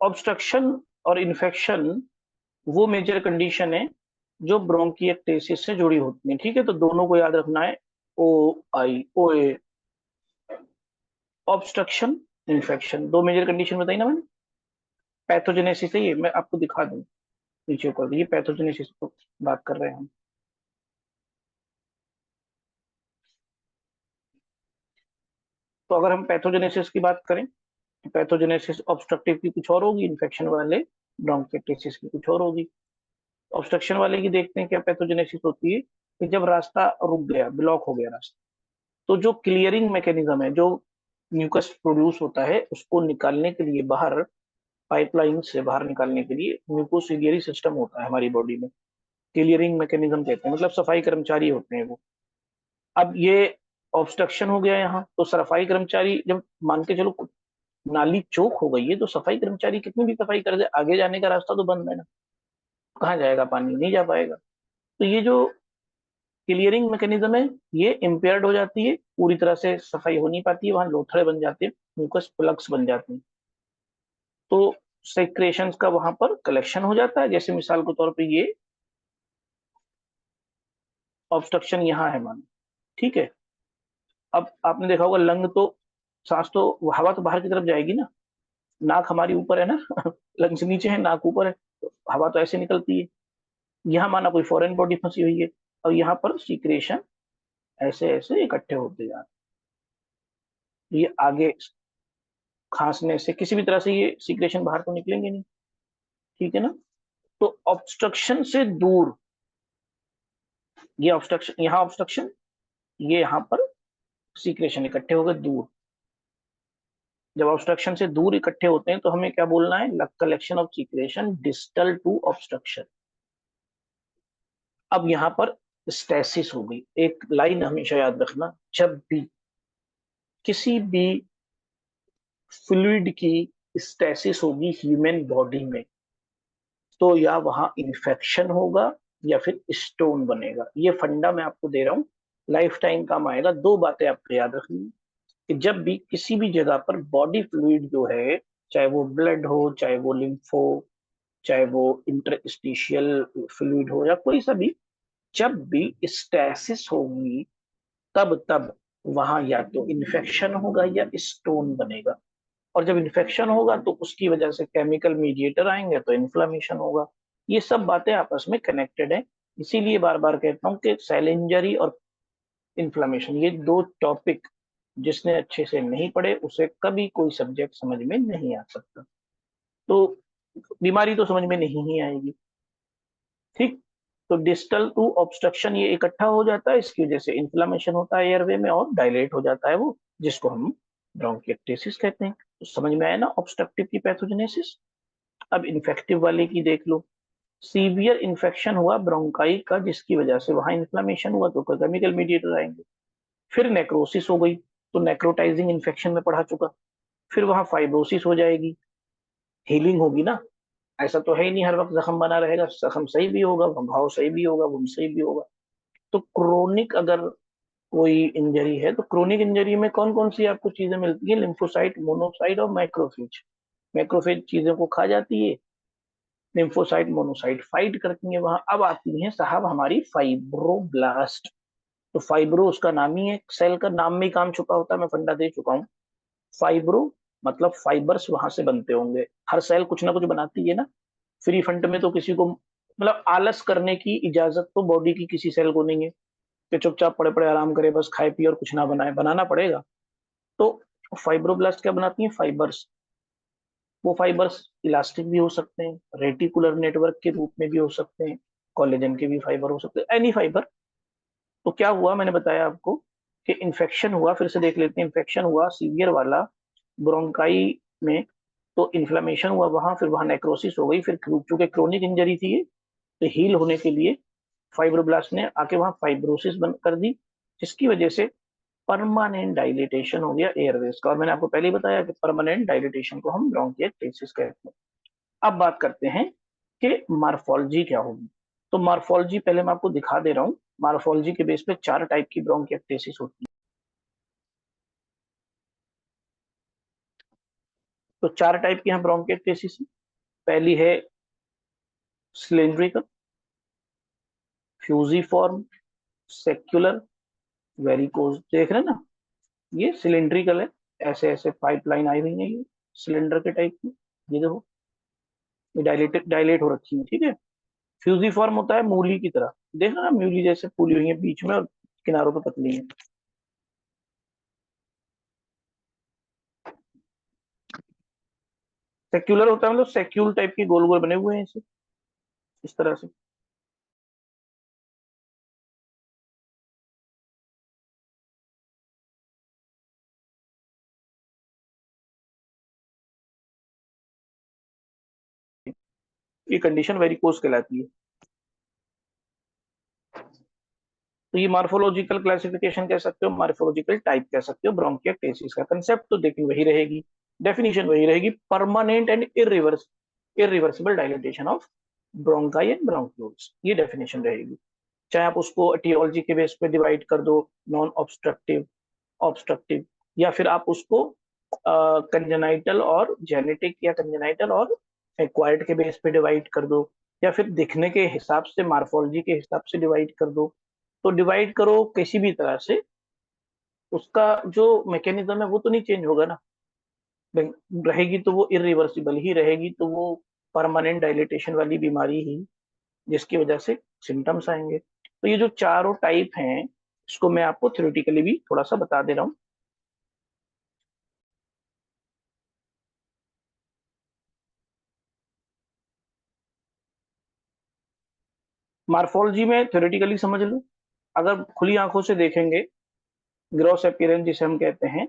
Obstruction और infection वो major condition है जो ब्रोंकिएक्टेसिस से जुड़ी होती है। ठीक है, तो दोनों को याद रखना है, ओ आई ओ ए। ऑब्स्ट्रक्शन, इन्फेक्शन, दो मेजर कंडीशन बताई ना मैंने। पैथोजेनेसिस है ये, मैं आपको दिखा दूं नीचे ऊपर, ये पैथोजेनेसिस को बात कर रहे हैं हम। तो अगर हम पैथोजेनेसिस की बात करें, पैथोजेनेसिस ऑब्स्ट्रक्टिव की कुछ और होगी, इन्फेक्शन वाले ब्रोंकिएक्टेसिस की कुछ और होगी। ऑब्स्ट्रक्शन वाले की देखते हैं क्या पैथोजेनेसिस होती है, कि जब रास्ता रुक गया, ब्लॉक हो गया रास्ता, तो जो क्लियरिंग मैकेनिज्म है, जो म्यूकस प्रोड्यूस होता है उसको निकालने के लिए बाहर, पाइपलाइन से बाहर निकालने के लिए म्यूकोसिलियरी सिस्टम होता है हमारी बॉडी में। क्लियरिंग मैकेनिज्म कहते हैं, मतलब सफाई कर्मचारी होते हैं वो। अब ये ऑब्स्ट्रक्शन हो गया यहाँ, तो सफाई कर्मचारी जब मान के चलो नाली चौक हो गई है, तो सफाई कर्मचारी कितनी भी सफाई कर दे, आगे जाने का रास्ता तो बंद है ना, कहाँ जाएगा पानी, नहीं जा पाएगा। तो ये जो क्लियरिंग मैकेनिज्म है ये इम्पेयर्ड हो जाती है, पूरी तरह से सफाई हो नहीं पाती है, वहां लोथड़े बन जाते हैं, म्यूकस प्लग्स बन जाते हैं। तो सेक्रेशंस का वहां पर कलेक्शन हो जाता है। जैसे मिसाल के तौर पे ये ऑब्स्ट्रक्शन यहाँ है मान, ठीक है। अब आपने देखा होगा लंग तो, सांस तो, हवा तो बाहर की तरफ जाएगी ना, नाक हमारी ऊपर है ना लंग्स नीचे है, नाक ऊपर है, तो हवा तो ऐसे निकलती है। यहाँ माना कोई फॉरेन बॉडी फंसी हुई है, और यहाँ पर सीक्रेशन ऐसे ऐसे इकट्ठे होते जा रहे हैं। ये आगे खांसने से किसी भी तरह से ये सीक्रेशन बाहर तो निकलेंगे नहीं, ठीक है ना। तो ऑब्स्ट्रक्शन से दूर, ये ऑब्स्ट्रक्शन, यहाँ ऑब्स्ट्रक्शन, ये यहाँ पर सीक्रेशन इकट्ठे हो गए दूर। जब ऑब्स्ट्रक्शन से दूर इकट्ठे होते हैं तो हमें क्या बोलना है, collection of secretion distal to obstruction. अब यहाँ पर स्टेसिस हो गई। एक लाइन हमेशा याद रखना, जब भी किसी भी फ्लूइड की स्टेसिस होगी ह्यूमन बॉडी में, तो या वहां इन्फेक्शन होगा या फिर स्टोन बनेगा। ये फंडा मैं आपको दे रहा हूँ, लाइफ टाइम काम आएगा। दो बातें आपको याद रखनी है, कि जब भी किसी भी जगह पर बॉडी फ्लूइड जो है, चाहे वो ब्लड हो, चाहे वो लिम्फो, चाहे वो इंटरस्टिशियल फ्लूइड हो, या कोई सा भी, जब भी स्टेसिस होगी, तब तब वहां या तो इन्फेक्शन होगा या स्टोन बनेगा। और जब इन्फेक्शन होगा तो उसकी वजह से केमिकल मीडिएटर आएंगे, तो इन्फ्लामेशन होगा। ये सब बातें आपस में कनेक्टेड है। इसीलिए बार बार कहता हूँ कि सेल इंजरी और इन्फ्लामेशन, ये दो टॉपिक जिसने अच्छे से नहीं पढ़े उसे कभी कोई सब्जेक्ट समझ में नहीं आ सकता। तो बीमारी तो समझ में नहीं ही आएगी, ठीक। तो डिस्टल टू ऑब्स्ट्रक्शन ये इकट्ठा हो जाता है, इसकी वजह से इन्फ्लामेशन होता है एयरवे में और डायलेट हो जाता है वो, जिसको हम ब्रोंकिएक्टेसिस कहते हैं। तो समझ में आया ना ऑब्स्ट्रक्टिव की पैथोजेनेसिस। अब इन्फेक्टिव वाले की देख लो। सीवियर इन्फेक्शन हुआ ब्रोंकाई का, जिसकी वजह से वहां इन्फ्लामेशन हुआ, तो केमिकल मीडिएटर आएंगे। फिर नेक्रोसिस हो गई, तो नेक्रोटाइजिंग इन्फेक्शन में पढ़ा चुका। फिर वहां फाइब्रोसिस हो जाएगी, हीलिंग होगी ना। ऐसा तो है ही नहीं हर वक्त जख्म बना रहेगा, जख्म सही भी होगा, घाव सही भी होगा, वुंड सही भी होगा। तो क्रोनिक अगर कोई इंजरी है, तो क्रोनिक इंजरी में कौन कौन सी आपको चीजें मिलती है, लिम्फोसाइट, मोनोसाइट और माइक्रोफेज। मैक्रोफेज चीजों को खा जाती है, लिम्फोसाइट मोनोसाइट फाइट करती है वहां। अब आती है साहब हमारी फाइब्रोब्लास्ट। तो फाइब्रो उसका नाम ही है, सेल का नाम में ही काम छुपा होता है, मैं फंडा दे चुका हूँ। फाइब्रो मतलब फाइबर्स वहां से बनते होंगे, हर सेल कुछ ना कुछ बनाती है ना। फ्री फंड में तो किसी को, मतलब आलस करने की इजाजत तो बॉडी की किसी सेल को नहीं है, कि चुपचाप पड़े पड़े आराम करे, बस खाए पिए और कुछ ना बनाए, बनाना पड़ेगा। तो फाइब्रोब्लास्ट क्या बनाती है, फाइबर्स। वो फाइबर्स इलास्टिक भी हो सकते हैं, रेटिकुलर नेटवर्क के रूप में भी हो सकते हैं, कोलेजन के भी फाइबर हो सकते हैं, एनी फाइबर। तो क्या हुआ, मैंने बताया आपको कि इन्फेक्शन हुआ, फिर से देख लेते हैं। इन्फेक्शन हुआ सीवियर वाला ब्रोंकाई में, तो इन्फ्लामेशन हुआ वहां, फिर वहां नेक्रोसिस हो गई। फिर चूंकि क्रोनिक इंजरी थी ये, तो हील होने के लिए फाइब्रोब्लास्ट ने आके वहां फाइब्रोसिस बंद कर दी, जिसकी वजह से परमानेंट डायलिटेशन हो गया एयरवेज का। और मैंने आपको पहले ही बताया कि परमानेंट डायलिटेशन को हम ब्रोंकिएक्टेसिस कहते हैं। अब बात करते हैं कि मार्फोलॉजी क्या होगी। तो मार्फोलॉजी पहले मैं आपको दिखा दे रहा हूँ। मार्फोलॉजी के बेस पे चार टाइप की ब्रोंकिएक्टेसिस होती है। तो चार टाइप की यहाँ ब्रोंकिएक्टेसिस है। पहली है सिलेंड्रिकल, फ्यूजिफॉर्म, सेक्युलर, वेरिकोज। देख रहे हैं ना, ये सिलेंड्रिकल है, ऐसे ऐसे पाइपलाइन आई हुई है ये सिलेंडर के टाइप की। ये देखो, ये डायलेट हो रखी है, ठीक है। फ्यूजिफॉर्म होता है मूली की तरह, देखना ना, मूली जैसे फूली हुई है बीच में और किनारों पे पतली है। सेक्युलर होता है मतलब सेक्यूल टाइप के गोल गोल बने हुए हैं इसे, इस तरह से। ये कंडीशन वेरिकोज कहलाती है। तो ये मार्फोलॉजिकल क्लासिफिकेशन कह सकते हो, मार्फोलॉजिकल टाइप कह सकते हो। ब्रोंकिएक्टेसिस का कंसेप्ट तो देखिए वही रहेगी, डेफिनेशन वही रहेगी, permanent and irreversible dilatation of bronchi and bronchioles, ये डेफिनेशन रहेगी। चाहे आप उसको एटियोलॉजी के बेस पे डिवाइड कर दो, नॉन ऑब्स्ट्रक्टिव, ऑब्स्ट्रक्टिव, या फिर आप उसको कंजेनाइटल और जेनेटिक, या कंजेनाइटल और एक्वायर्ड के बेस पे डिवाइड कर दो, या फिर दिखने के हिसाब से, मार्फोलॉजी के हिसाब से डिवाइड कर दो। तो डिवाइड करो किसी भी तरह से, उसका जो मैकेनिज्म है वो तो नहीं चेंज होगा ना। रहेगी तो वो इरिवर्सिबल ही रहेगी, तो वो परमानेंट डायलिटेशन वाली बीमारी ही, जिसकी वजह से सिम्टम्स आएंगे। तो ये जो चारों टाइप हैं, इसको मैं आपको थ्योरेटिकली भी थोड़ा सा बता दे रहा हूँ। मार्फोलॉजी में थ्योरेटिकली समझ लो, अगर खुली आंखों से देखेंगे, ग्रॉस अपीयरेंस जिसे हम कहते हैं,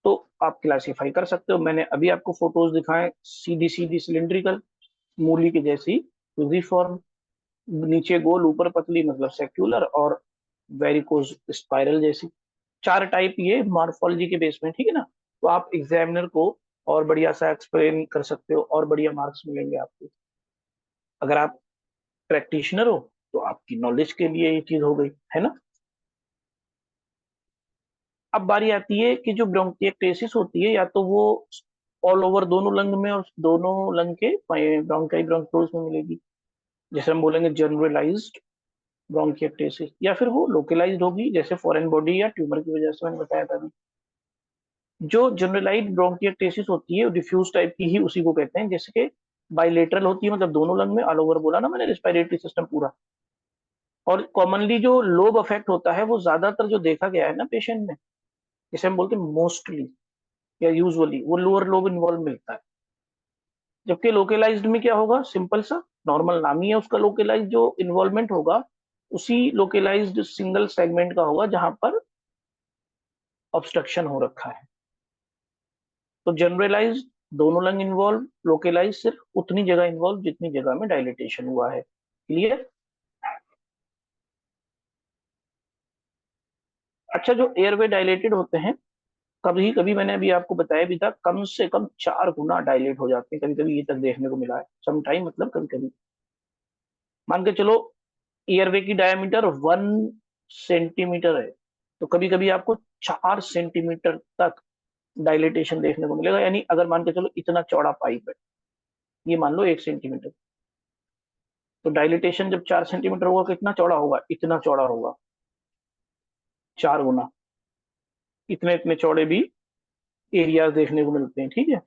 तो आप क्लासिफाई कर सकते हो। मैंने अभी आपको फोटोज दिखाए, सीधी सीधी सिलिंड्रिकल, मूली की जैसी फ्यूजिफॉर्म, नीचे गोल ऊपर पतली मतलब सेक्युलर, और वेरिकोज स्पाइरल जैसी। चार टाइप ये मॉर्फोलॉजी के बेस में, ठीक है ना। तो आप एग्जामिनर को और बढ़िया सा एक्सप्लेन कर सकते हो और बढ़िया मार्क्स मिलेंगे आपको। अगर आप प्रैक्टिशनर हो तो आपकी नॉलेज के लिए ये चीज हो गई, है ना। अब बारी आती है कि जो ब्रोंकिएक्टेसिस होती है, या तो वो ऑल ओवर दोनों लंग में और दोनों लंग के ब्रोंकाई ब्रोंक्यूल्स में मिलेगी, जैसे हम बोलेंगे जनरलाइज्ड ब्रोंकिएक्टेसिस, या फिर वो लोकलाइज्ड होगी, जैसे फॉरेन बॉडी या ट्यूमर की वजह से मैंने बताया था अभी। जो जनरलाइज्ड ब्रोंकिएक्टेसिस होती है डिफ्यूज टाइप की ही उसी को कहते हैं, जैसे कि बाइलेटरल होती है, मतलब दोनों लंग में ऑल ओवर, बोला ना मैंने, रिस्पिरेटरी सिस्टम पूरा। और कॉमनली जो लोब अफेक्ट होता है, वो ज्यादातर जो देखा गया है ना पेशेंट में, जिसे हम बोलते हैं मोस्टली या यूजुअली, वो लोअर लोब इन्वॉल्व मिलता है। जबकि लोकलाइज्ड में क्या होगा, सिंपल सा, नॉर्मल नाम ही है उसका, लोकलाइज्ड जो इन्वॉल्वमेंट होगा उसी लोकलाइज्ड सिंगल सेगमेंट का होगा जहां पर ऑब्स्ट्रक्शन हो रखा है। तो जनरलाइज्ड दोनों लंग इन्वॉल्व, लोकलाइज सिर्फ उतनी जगह इन्वॉल्व जितनी जगह में डायलिटेशन हुआ है। क्लियर। अच्छा, जो एयरवे डायलेटेड होते हैं, कभी कभी मैंने अभी आपको बताया भी था, कम से कम 4 गुना डायलेट हो जाते हैं, कभी कभी ये तक देखने को मिला है, समटाइम मतलब कभी कभी। मान के चलो एयरवे की डायमीटर 1 सेंटीमीटर है, तो कभी कभी आपको 4 सेंटीमीटर तक डायलिटेशन देखने को मिलेगा। यानी अगर मान के चलो इतना चौड़ा पाइप है, ये मान लो 1 सेंटीमीटर, तो डायलिटेशन जब 4 सेंटीमीटर होगा, कितना चौड़ा होगा, इतना चौड़ा होगा, 4 गुना। इतने इतने चौड़े भी एरियाज देखने को मिलते हैं, ठीक है।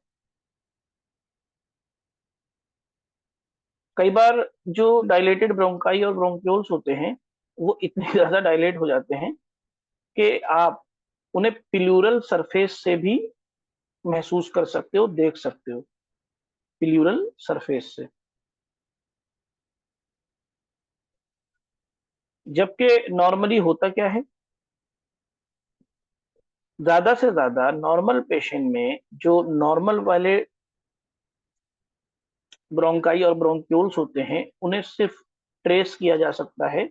कई बार जो डायलेटेड ब्रोंकाई और ब्रोंक्यूल्स होते हैं, वो इतने ज्यादा डायलेट हो जाते हैं कि आप उन्हें प्लूरल सरफेस से भी महसूस कर सकते हो, देख सकते हो, प्लूरल सरफेस से। जबकि नॉर्मली होता क्या है, ज्यादा से ज्यादा नॉर्मल पेशेंट में जो नॉर्मल वाले ब्रोंकाई और ब्रोंक्यूल्स होते हैं, उन्हें सिर्फ ट्रेस किया जा सकता है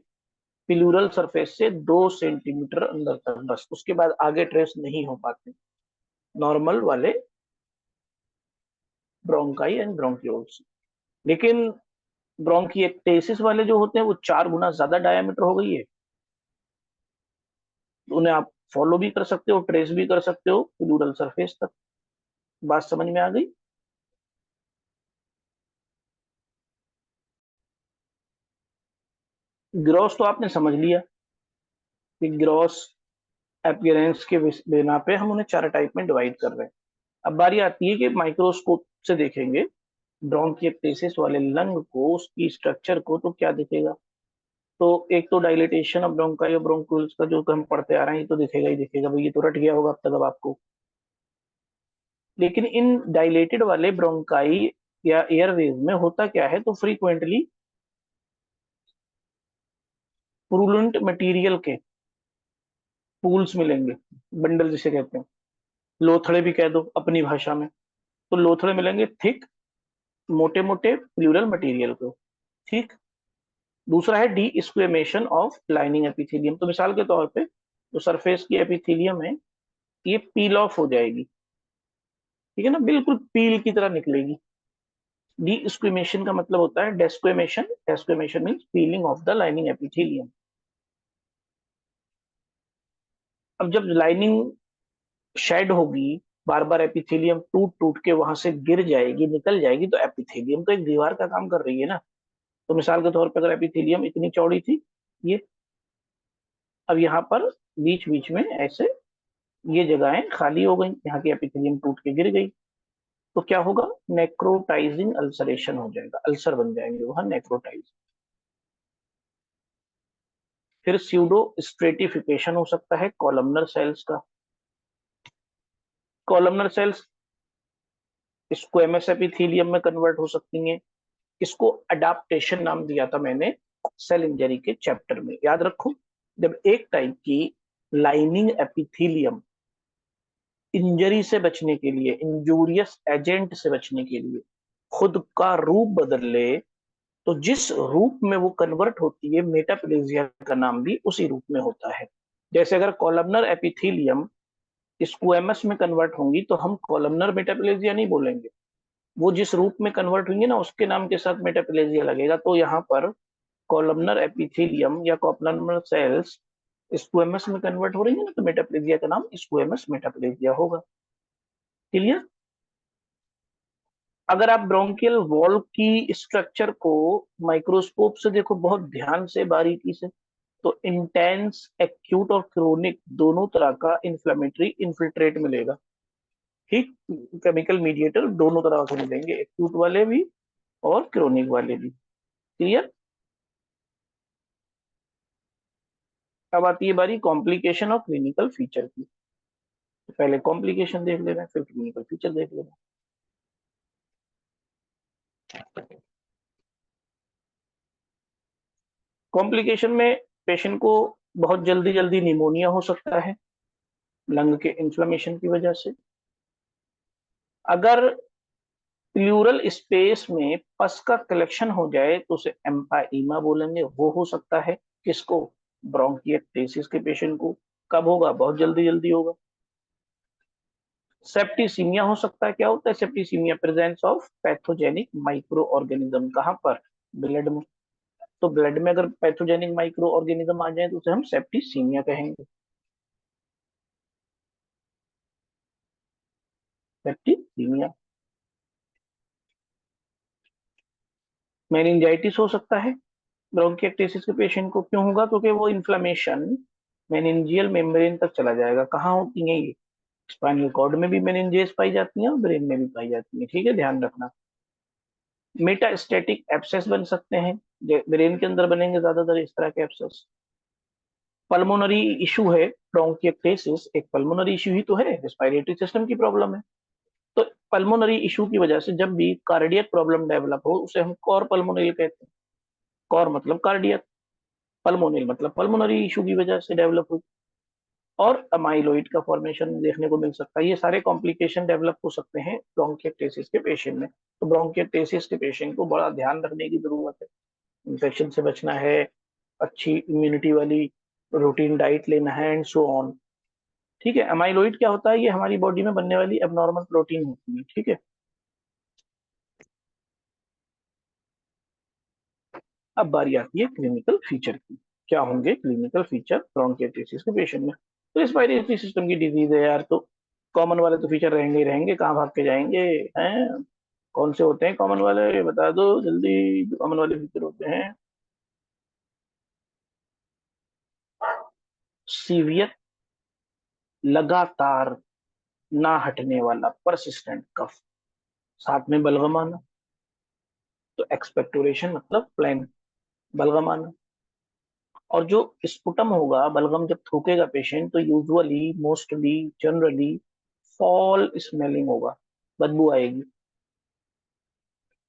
प्लूरल सरफेस से 2 सेंटीमीटर अंदर तक, बस उसके बाद आगे ट्रेस नहीं हो पाते नॉर्मल वाले ब्रोंकाई एंड ब्रोंक्यूल्स। लेकिन ब्रोंकिएक्टेसिस वाले जो होते हैं, वो 4 गुना ज्यादा डायमीटर हो गई है, तो उन्हें आप फॉलो भी कर सकते हो, ट्रेस भी कर सकते हो प्लूरल सरफेस तक। बात समझ में आ गई। ग्रॉस तो आपने समझ लिया कि ग्रॉस अपीयरेंस के बिना पे हम उन्हें चार टाइप में डिवाइड कर रहे हैं। अब बारी आती है कि माइक्रोस्कोप से देखेंगे ब्रोंकिएक्टेसिस वाले लंग को, उसकी स्ट्रक्चर को, तो क्या दिखेगा। तो एक तो डायलिटेशन ऑफ ब्रोंकाई और ब्रोंक्यूल्स का जो हम पढ़ते आ रहे हैं, ये तो दिखेगा ही दिखेगा भाई, ये तो रट गया होगा अब तक अब आपको। लेकिन इन डायलेटेड वाले ब्रोंकाई या एयरवेज में होता क्या है, तो फ्रीक्वेंटली पुरुलेंट मटेरियल के पूल्स मिलेंगे, बंडल जिसे कहते हैं, लोथड़े भी कह दो अपनी भाषा में। तो लोथड़े मिलेंगे थिक, मोटे मोटे प्लूरल मटेरियल को। ठीक। दूसरा है डी स्क्वेमेशन ऑफ लाइनिंग एपिथेलियम। तो मिसाल के तौर पे जो सरफेस की एपिथेलियम है, ये पील ऑफ हो जाएगी, ठीक है ना, बिल्कुल पील की तरह निकलेगी। डी स्क्वेमेशन का मतलब होता है desquamation. Desquamation means peeling of the lining epithelium. अब जब लाइनिंग शेड होगी, बार बार एपिथेलियम टूट टूट के वहां से गिर जाएगी, निकल जाएगी, तो एपिथेलियम तो एक दीवार का काम कर रही है ना। तो मिसाल के तौर पर अगर एपिथेलियम इतनी चौड़ी थी, ये, अब यहाँ पर बीच बीच में ऐसे ये जगहें खाली हो गई, यहाँ की एपिथेलियम टूट के गिर गई, तो क्या होगा, नेक्रोटाइजिंग अल्सरेशन हो जाएगा, अल्सर बन जाएंगे वहां, नेक्रोटाइज। फिर स्यूडो स्ट्रेटिफिकेशन हो सकता है कॉलमनर सेल्स का। कॉलमनर सेल्स स्क्वेमस एपिथेलियम में कन्वर्ट हो सकती हैं। इसको अडाप्टेशन नाम दिया था मैंने सेल इंजरी के चैप्टर में, याद रखो। जब एक टाइप की लाइनिंग एपिथेलियम इंजरी से बचने के लिए, इंजूरियस एजेंट से बचने के लिए खुद का रूप बदल ले, तो जिस रूप में वो कन्वर्ट होती है, मेटाप्लेजिया का नाम भी उसी रूप में होता है। जैसे अगर कॉलमनर एपिथेलियम स्क्वेमस में कन्वर्ट होंगी, तो हम कॉलमनर मेटाप्लेजिया नहीं बोलेंगे, वो जिस रूप में कन्वर्ट होंगे ना, उसके नाम के साथ मेटाप्लेजिया लगेगा। तो यहाँ पर कॉलमनर एपिथेलियम या कॉलमनर सेल्स स्क्वेमस में कन्वर्ट हो रही है ना, तो मेटाप्लेजिया का नाम स्क्वेमस मेटाप्लेजिया होगा। क्लियर। अगर आप ब्रोंकियल वॉल की स्ट्रक्चर को माइक्रोस्कोप से देखो बहुत ध्यान से, बारीकी से, तो इंटेंस एक्यूट और क्रोनिक दोनों तरह का इन्फ्लेमेटरी इन्फिल्ट्रेट मिलेगा। ठीक। केमिकल मीडिएटर दोनों तरह से मिलेंगे, एक्यूट वाले भी और क्रोनिक वाले भी। क्लियर। अब आती है बारी कॉम्प्लिकेशन और क्लिनिकल फीचर की। तो पहले कॉम्प्लिकेशन देख लेना, फिर क्लिनिकल फीचर देख लेना। कॉम्प्लिकेशन में पेशेंट को बहुत जल्दी जल्दी निमोनिया हो सकता है, लंग के इन्फ्लेमेशन की वजह से। अगर प्लूरल स्पेस में पस का कलेक्शन हो जाए, तो उसे एम्पाइमा बोलेंगे, वो हो सकता है किसको, ब्रोंकिएक्टेसिस के पेशेंट को। कब होगा, बहुत जल्दी जल्दी होगा। सेप्टिसीमिया हो सकता है। क्या होता है septicaemia, presence of pathogenic micro organism. कहाँ पर, ब्लड में। तो ब्लड में अगर पैथोजेनिक माइक्रो ऑर्गेनिज्म आ जाए, तो उसे हम सेप्टिसीमिया कहेंगे। सेप्टिसीमिया। मेनिंजाइटिस हो सकता है ब्रोंकिएक्टेसिस के पेशेंट को। क्यों होगा, क्योंकि वो इन्फ्लेमेशन मेनिंजियल मेम्ब्रेन तक चला जाएगा। कहाँ होती है ये, स्पाइनल कॉर्ड में भी मेनिंजेस पाई जाती हैं और ब्रेन में भी पाई जाती हैं, ठीक है, ध्यान रखना। मेटास्टैटिक एब्सेस बन सकते हैं, ब्रेन के अंदर बनेंगे ज्यादातर इस तरह के एब्सेस। पल्मोनरी इशू है ब्रोंकिएक्टेसिस, एक पल्मोनरी इशू ही तो है, रेस्पिरेटरी सिस्टम की प्रॉब्लम है। तो पल्मोनरी इशू की वजह से जब भी कार्डियक प्रॉब्लम डेवलप हो, उसे हम कॉर पल्मोनरी कहते हैं। कॉर मतलब कार्डियक, पल्मोनरी मतलब पल्मोनरी इशू की वजह से डेवलप हो। और अमाइलोइड का फॉर्मेशन देखने को मिल सकता है। ये सारे कॉम्प्लिकेशन डेवलप हो सकते हैं ब्रोंकिएक्टेसिस के पेशेंट में। तो ब्रोंकिएक्टेसिस के पेशेंट को बड़ा ध्यान रखने की जरूरत है। इन्फेक्शन से बचना है, अच्छी इम्यूनिटी वाली रूटीन डाइट लेना है, एंड सो ऑन। ठीक है। अमाइलोइड क्या होता है, ये हमारी बॉडी में बनने वाली एबनॉर्मल प्रोटीन होती है। ठीक है। अब बारी आती है क्लिनिकल फीचर की। क्या होंगे क्लिनिकल फीचर ब्रोंकियोटिस के पेशेंट में। तो रेस्पिरेटरी सिस्टम की डिजीज है यार, तो कॉमन वाले तो फीचर रहेंगे ही रहेंगे, कहाँ भाग के जाएंगे हैं। कौन से होते हैं कॉमन वाले, बता दो जल्दी, जो कॉमन वाले फीचर होते हैं। सीवियर, लगातार ना हटने वाला परसिस्टेंट कफ, साथ में बलगम आना। तो एक्सपेक्टोरेशन मतलब प्लान बलगम आना। और जो स्पुटम होगा, बलगम जब थूकेगा पेशेंट, तो usually, mostly, generally fall smelling होगा, बदबू आएगी।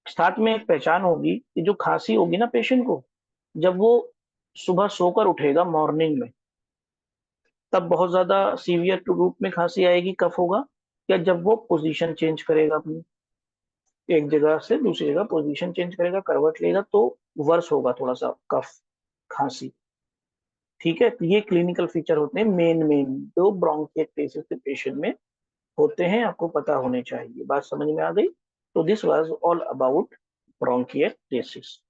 साथ में एक पहचान होगी कि जो खांसी होगी ना पेशेंट को, जब वो सुबह सोकर उठेगा मॉर्निंग में, तब बहुत ज्यादा सीवियर टू रूप में खांसी आएगी, कफ होगा। या जब वो पोजीशन चेंज करेगा अपनी, एक जगह से दूसरी जगह पोजीशन चेंज करेगा, करवट लेगा, तो वर्स होगा थोड़ा सा कफ, खांसी। ठीक है, तो ये क्लिनिकल फीचर होते हैं मेन जो ब्रोंकिएक्टेसिस के पेशेंट में होते हैं, आपको पता होने चाहिए। बात समझ में आ गई? तो this was all about bronchiectasis.